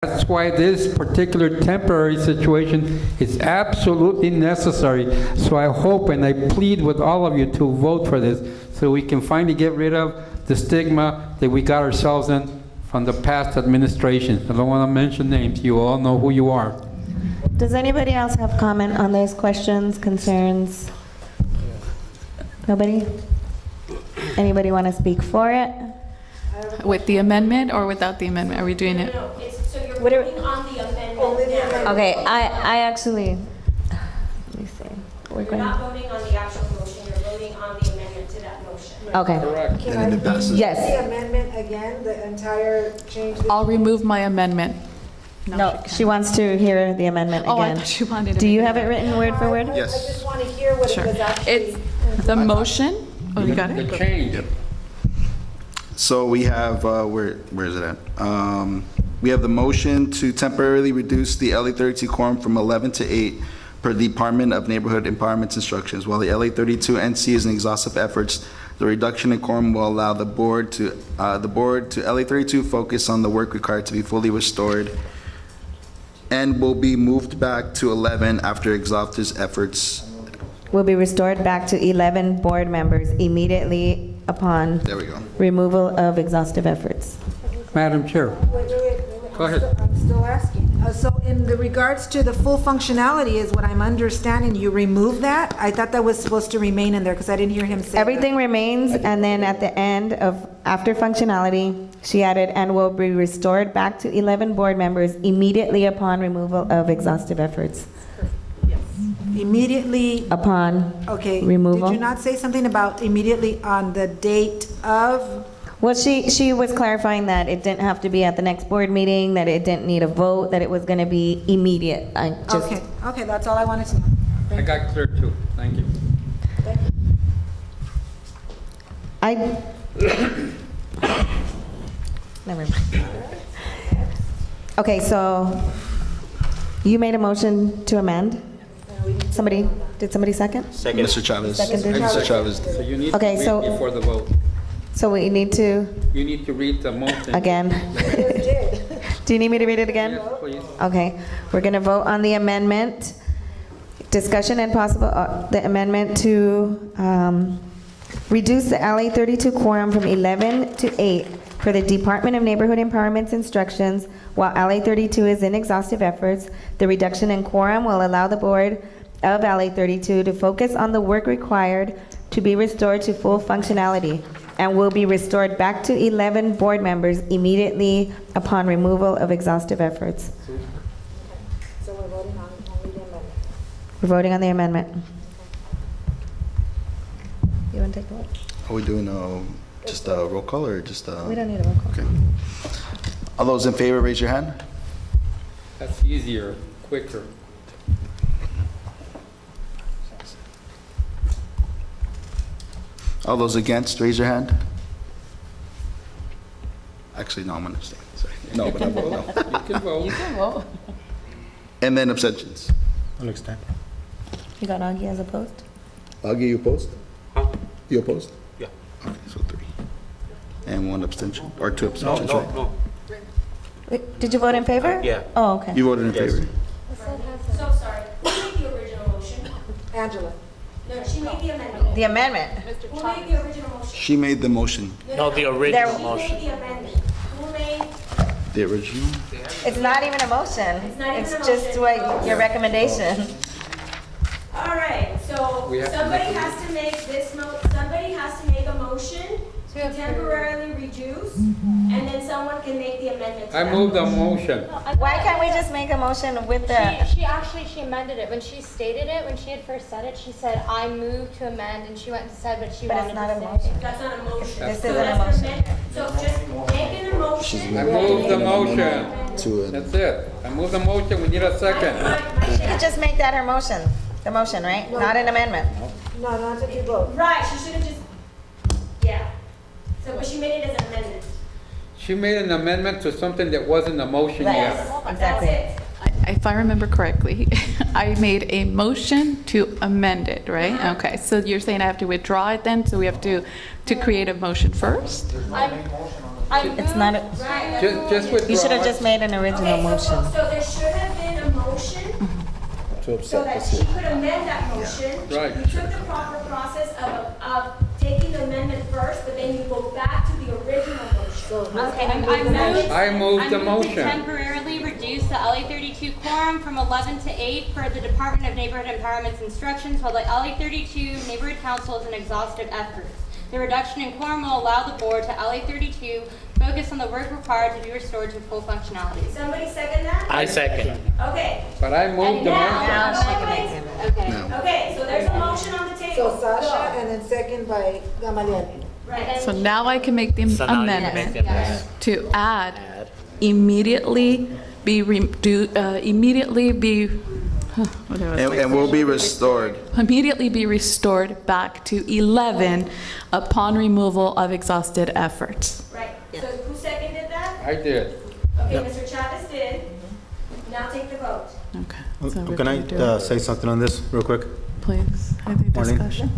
That's why this particular temporary situation is absolutely necessary. So I hope and I plead with all of you to vote for this so we can finally get rid of the stigma that we got ourselves in from the past administration. I don't want to mention names. You all know who you are. Does anybody else have comment on those questions, concerns? Nobody? Anybody want to speak for it? With the amendment or without the amendment? Are we doing it? No, it's, so you're What are- voting on the amendment now. Okay, I actually, let me see. We're You're going, not voting on the actual motion, you're voting on the amendment to that motion. okay. Correct. Can I read Yes. the amendment again, the entire change? I'll remove my amendment. No, she wants to hear the amendment Oh, I again. thought you wanted Do it. you have it written word for word? I just want to hear what it Sure. was actually. It's the motion. Oh, you got The it? change. So we have, where is it at? We have the motion to temporarily reduce the LA 32 quorum from 11 to 8 per Department of Neighborhood Empowerment's instructions. While the LA 32 NC is an exhaustive efforts, the reduction in quorum will allow the board to LA 32 focus on the work required to be fully restored and will be moved back to 11 after exhaustive efforts. Will be restored back to 11 board members immediately upon There we go. removal of exhaustive efforts. Madam Chair. Wait. Go ahead. I'm still asking. So in the regards to the full functionality is what I'm understanding, you remove that? I thought that was supposed to remain in there because I didn't hear him say that. Everything remains, and then at the end of, after functionality, she added, and will be restored back to 11 board members immediately upon removal of exhaustive efforts. Immediately, Upon, okay. Removal. Did you not say something about immediately on the date of? well, she was clarifying that it didn't have to be at the next board meeting, that it didn't need a vote, that it was going to be immediate. I just, Okay, that's all I wanted to know. I got clear too. Thank you. I, never mind. Okay, so you made a motion to amend? Somebody, did somebody second? Mr. Chavez. Seconded. Mr. Chavez. So you need to Okay, read so- before the vote. So we need to, You need to read the motion. again. Do you need me to read it again? Yes, please. Okay, we're going to vote on the amendment, discussion and possible, the amendment to reduce the LA 32 quorum from 11 to 8 per the Department of Neighborhood Empowerment's instructions. While LA 32 is in exhaustive efforts, the reduction in quorum will allow the board of LA 32 to focus on the work required to be restored to full functionality, and will be restored back to 11 board members immediately upon removal of exhaustive efforts. So we're voting on only the amendment. We're voting on the amendment. You want to take the vote? Are we doing just a roll call or just a? We don't need a roll call. Okay. All those in favor, raise your hand. That's easier, quicker. All those against, raise your hand. Actually, no, I'm going to abstain. Sorry. No, but I vote no. You can vote. And then abstentions. You got Augie as opposed? Augie, you opposed? You opposed? Yeah. Okay, so 3. And 1 abstention, or 2 abstentions, right? Wait, did you vote in favor? Yeah. Oh, okay. You voted in favor. So sorry, who made the original motion? Angela. No, she made the amendment. The amendment. Who made the original motion? She made the motion. No, the original She motion. made the amendment. Who made, The original? It's not even a motion. It's not even It's a just motion. what, your recommendation. all right, so We have to somebody make a- has to make this somebody has to make a motion to temporarily reduce, and then someone can make the amendment to I that moved the motion. motion. Why can't we just make a motion with the, She amended it. When she stated it, when she had first said it, she said, I moved to amend, and she went and said what she But it's wanted not a to say. motion. That's not a motion. This So isn't a that's an motion. amendment. So just make an emotion. I moved the motion. To That's it. I moved the motion. We need a second. she could just make that her motion, the motion, right? Not an amendment. No, not to you vote. Right, she should have just, yeah. So, but she made it as an amendment. She made an amendment to something that wasn't a motion Right. yet. Exactly. That's it. If I remember correctly, I made a motion to amend it, right? Okay, so you're saying I have to withdraw it then, so we have to create a motion first? It's not, Just withdraw. you should have just made an original Okay, motion. so there should have been a motion so that she could amend that motion. Right. You took the proper process of taking the amendment first, but then you go back to the original motion. I moved the to motion. temporarily reduce the LA 32 quorum from 11 to 8 per the Department of Neighborhood Empowerment's instructions, while the LA 32 Neighborhood Council is an exhaustive effort. The reduction in quorum will allow the board to LA 32 focus on the work required to be restored to full functionality. Somebody second that? I second. Okay. But I moved the motion. Okay. Okay, so there's a motion on the table. So Sasha, and then second by Gamaliel. Right. So now I can make the So now you make amendment the amendment. to add immediately be, And will be restored. immediately be restored back to 11 upon removal of exhausted efforts. Right. So who seconded that? I did. Okay, Mr. Chavez did. Now take the vote. Okay. So we're Can gonna do I it. say something on this real quick? Please, I think Morning. discussion.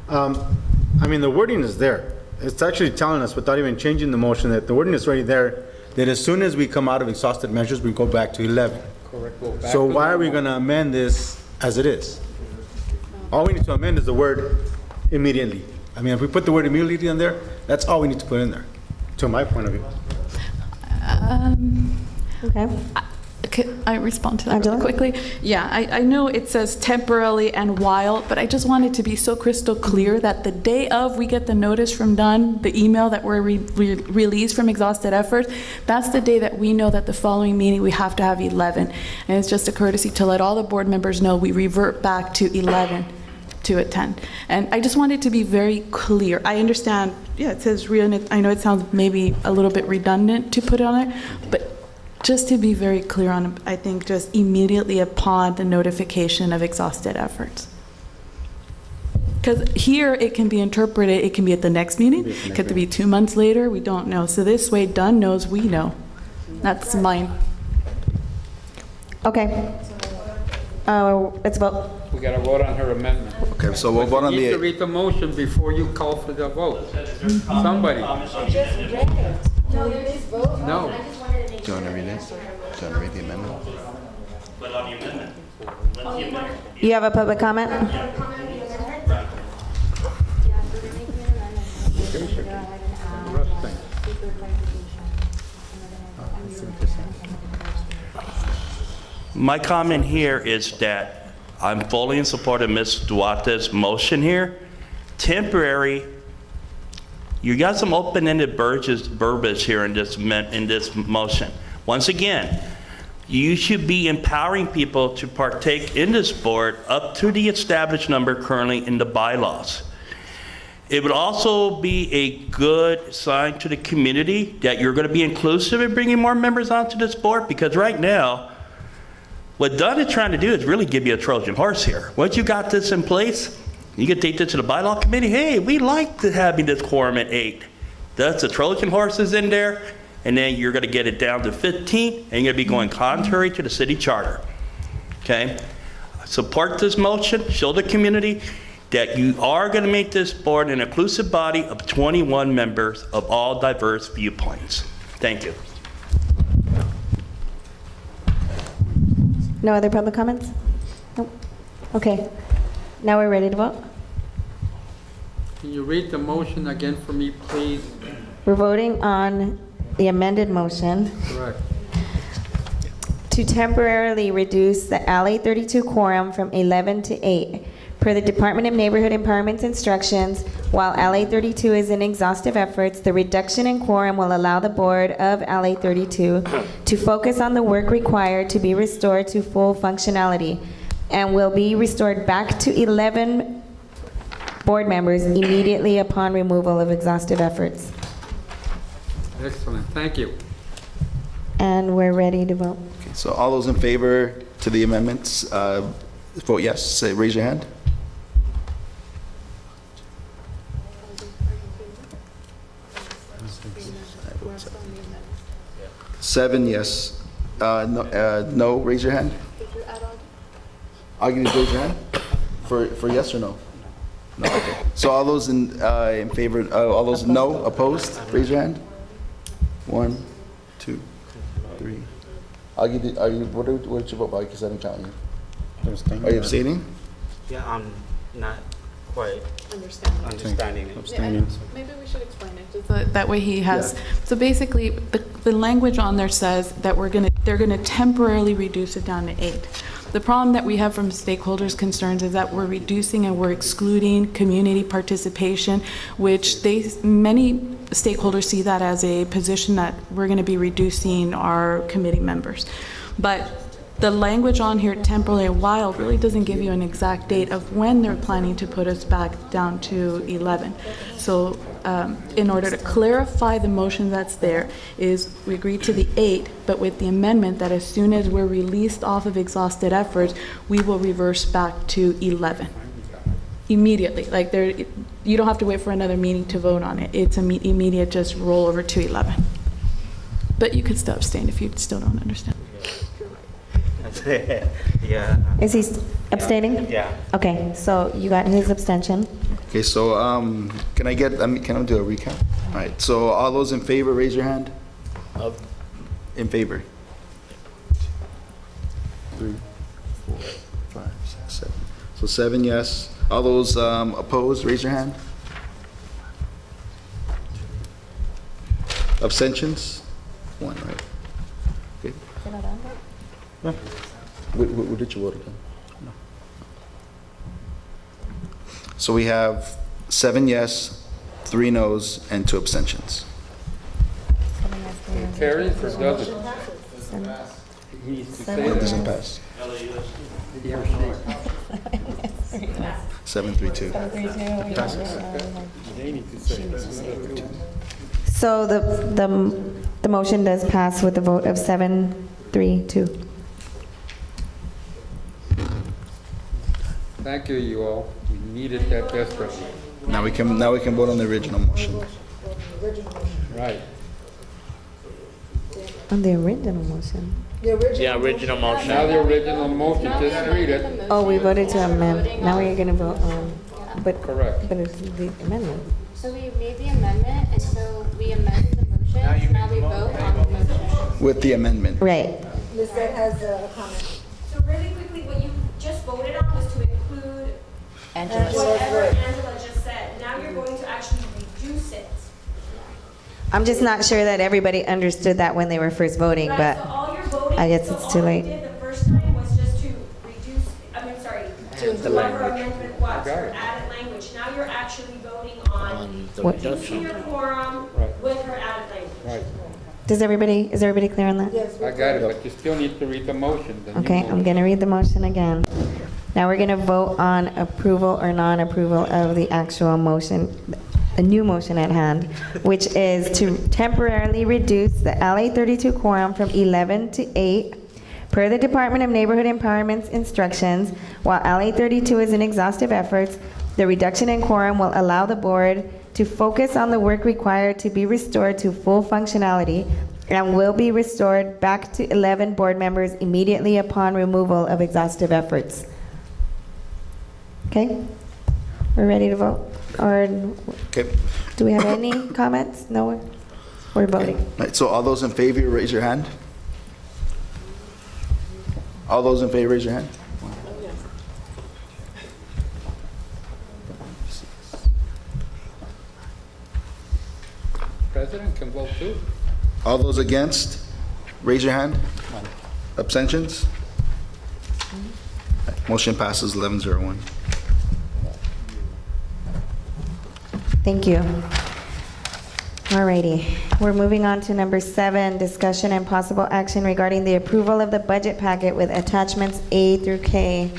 I mean, the wording is there. It's actually telling us, without even changing the motion, that the wording is already there, that as soon as we come out of exhausted measures, we go back to 11. Correct. Go back So to why are we normal. going to amend this as it is? All we need to amend is the word immediately. I mean, if we put the word immediately in there, that's all we need to put in there, to my point of view. Okay. Could I respond to that Angela? really quickly? Yeah, I know it says temporarily and while, but I just wanted to be so crystal clear that the day of we get the notice from Dunn, the email that we're released from exhausted efforts, that's the day that we know that the following meeting we have to have 11. And it's just a courtesy to let all the board members know we revert back to 11 to attend. And I just wanted to be very clear. I understand, yeah, it says real, and I know it sounds maybe a little bit redundant to put it on there, but just to be very clear on, I think just immediately upon the notification of exhausted efforts. Because here it can be interpreted, it can be at the next meeting, it could be 2 months later, we don't know. So this way, Dunn knows we know. That's mine. Okay. Let's vote. We got to vote on her amendment. Okay, so we'll vote on You need to the, read the motion before you call for the vote. Somebody. No, there is vote. No. I just wanted to make do you sure. want to read it? Do you want to read the amendment? But on the amendment, Oh, you want You have a public comment? to comment on the amendment? Yeah, so they're making an amendment. Go ahead and add secret clarification. my comment here is that I'm fully in support of Ms. Duarte's motion here. Temporary, you got some open-ended verbiage here in this motion. Once again, you should be empowering people to partake in this board up to the established number currently in the bylaws. It would also be a good sign to the community that you're going to be inclusive in bringing more members onto this board, because right now, what Dunn is trying to do is really give you a Trojan horse here. Once you got this in place, you can take this to the bylaw committee. Hey, we like having this quorum at 8. That's the Trojan horses in there, and then you're going to get it down to 15, and you're going to be going contrary to the city charter. Okay? Support this motion. Show the community that you are going to make this board an inclusive body of 21 members of all diverse viewpoints. Thank you. No other public comments? Nope. Okay. Now we're ready to vote. Can you read the motion again for me, please? We're voting on the amended motion Correct. to temporarily reduce the LA 32 quorum from 11 to 8 per the Department of Neighborhood Empowerment's instructions. While LA 32 is in exhaustive efforts, the reduction in quorum will allow the board of LA 32 to focus on the work required to be restored to full functionality, and will be restored back to 11 board members immediately upon removal of exhaustive efforts. Excellent. Thank you. And we're ready to vote. Okay, so all those in favor to the amendments, vote yes. Say, raise your hand. Seven, yes. No, raise your hand. All you need to raise your hand? For yes or no? No, okay. So all those in favor, all those no, opposed, raise your hand. 1, 2, 3. I'll give you, what did you vote by, because I didn't count you? Abstain. Are you abstaining? Yeah, I'm not quite understanding it. Abstaining. Maybe we should explain it, just that way he has. So basically, the language on there says that they're gonna temporarily reduce it down to 8. The problem that we have from stakeholders' concerns is that we're reducing and we're excluding community participation, which many stakeholders see that as a position that we're gonna be reducing our committee members. But the language on here, temporarily wild, really doesn't give you an exact date of when they're planning to put us back down to 11. So in order to clarify the motion that's there, is we agreed to the 8, but with the amendment that as soon as we're released off of exhausted efforts, we will reverse back to 11. Immediately, like you don't have to wait for another meeting to vote on it. It's immediate, just roll over to 11. But you could still abstain if you still don't understand. Yeah. Is he abstaining? Yeah. Okay, so you got his abstention. Okay, so can I do a recap? All right, so all those in favor, raise your hand. In favor? 3, 4, 5, 6, 7. So 7 yes. All those opposed, raise your hand. Abstentions? 1, right? Okay. What did you vote again? No. So we have 7 yes, 3 no's, and 2 abstentions. It carries or doesn't? He needs to say It that. doesn't pass. He or she. 7-3-2. They need to say that. So the motion does pass with a vote of 7-3-2. Thank you, you all. We needed that desperately. Now we can vote on the original motion. Right. On the original motion. Yeah, original motion. Now the original motion, just read it. Oh, we voted to amend. Now we're going to vote on, but Correct. but it's the amendment. So we made the amendment, and so we amended the motion, so now we vote on the motion. With the amendment. Right. Lizette has a comment. So really quickly, what you just voted on was to include whatever Angela just said. Now you're going to actually reduce it. I'm just not sure that everybody understood that when they were first voting, Right, but so all you're voting, I guess so it's all too you late. did the first time was just to reduce, whatever amendment was, Got or it. added language. Now you're actually voting on What- reducing your quorum Right. with her added language. Right. is everybody clear on that? I got it, but you still need to read the motion. then you Okay, vote. I'm going to read the motion again. Now we're going to vote on approval or non-approval of the actual motion, a new motion at hand, which is to temporarily reduce the LA 32 quorum from 11 to 8 per the Department of Neighborhood Empowerment's instructions. While LA 32 is in exhaustive efforts, the reduction in quorum will allow the board to focus on the work required to be restored to full functionality and will be restored back to 11 board members immediately upon removal of exhaustive efforts. Okay? We're ready to vote? Or Okay. do we have any comments? No? We're voting. Right, so all those in favor, raise your hand. All those in favor, raise your hand. President can vote too. All those against, raise your hand. Abstentions? Motion passes 11-0-1. Thank you. Alrighty, we're moving on to number 7, discussion and possible action regarding the approval of the budget packet with attachments A through K.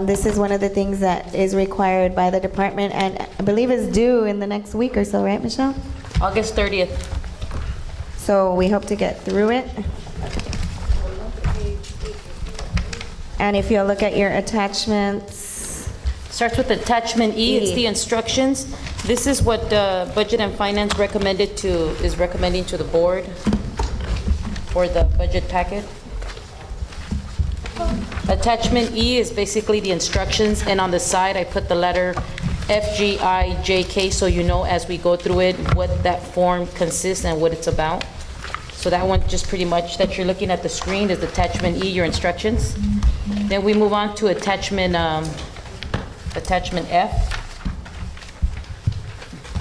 This is one of the things that is required by the department and I believe is due in the next week or so, right, Michelle? August 30th. So we hope to get through it. And if you'll look at your attachments, Starts with attachment E, it's the instructions. This is what Budget and Finance is recommending to the board for the budget packet. Attachment E is basically the instructions, and on the side, I put the letter FGIJK, so you know as we go through it, what that form consists and what it's about. So that one, just pretty much that you're looking at the screen is attachment E, your instructions. Then we move on to attachment F.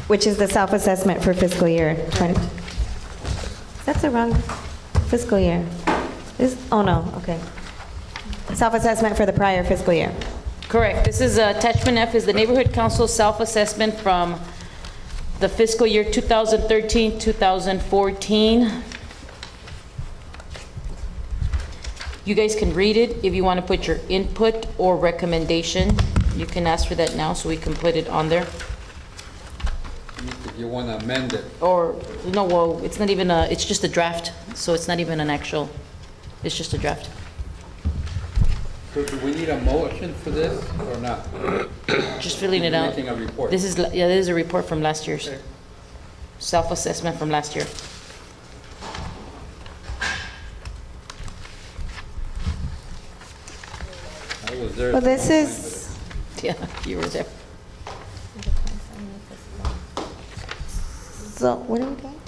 Which is the self-assessment for fiscal year 20. That's the wrong fiscal year. Oh, no, okay. Self-assessment for the prior fiscal year. Correct. This is, attachment F is the Neighborhood Council self-assessment from the fiscal year 2013, 2014. You guys can read it. If you want to put your input or recommendation, you can ask for that now so we can put it on there. If you want to amend it. Or, no, well, it's not even a, it's just a draft, so it's not even an actual, it's just a draft. So do we need a motion for this or not? Just filling it out. Making a report. This is, yeah, this is a report from last year's. Self-assessment from last year. I was there. Well, this is, Yeah, you were there. so what are we doing?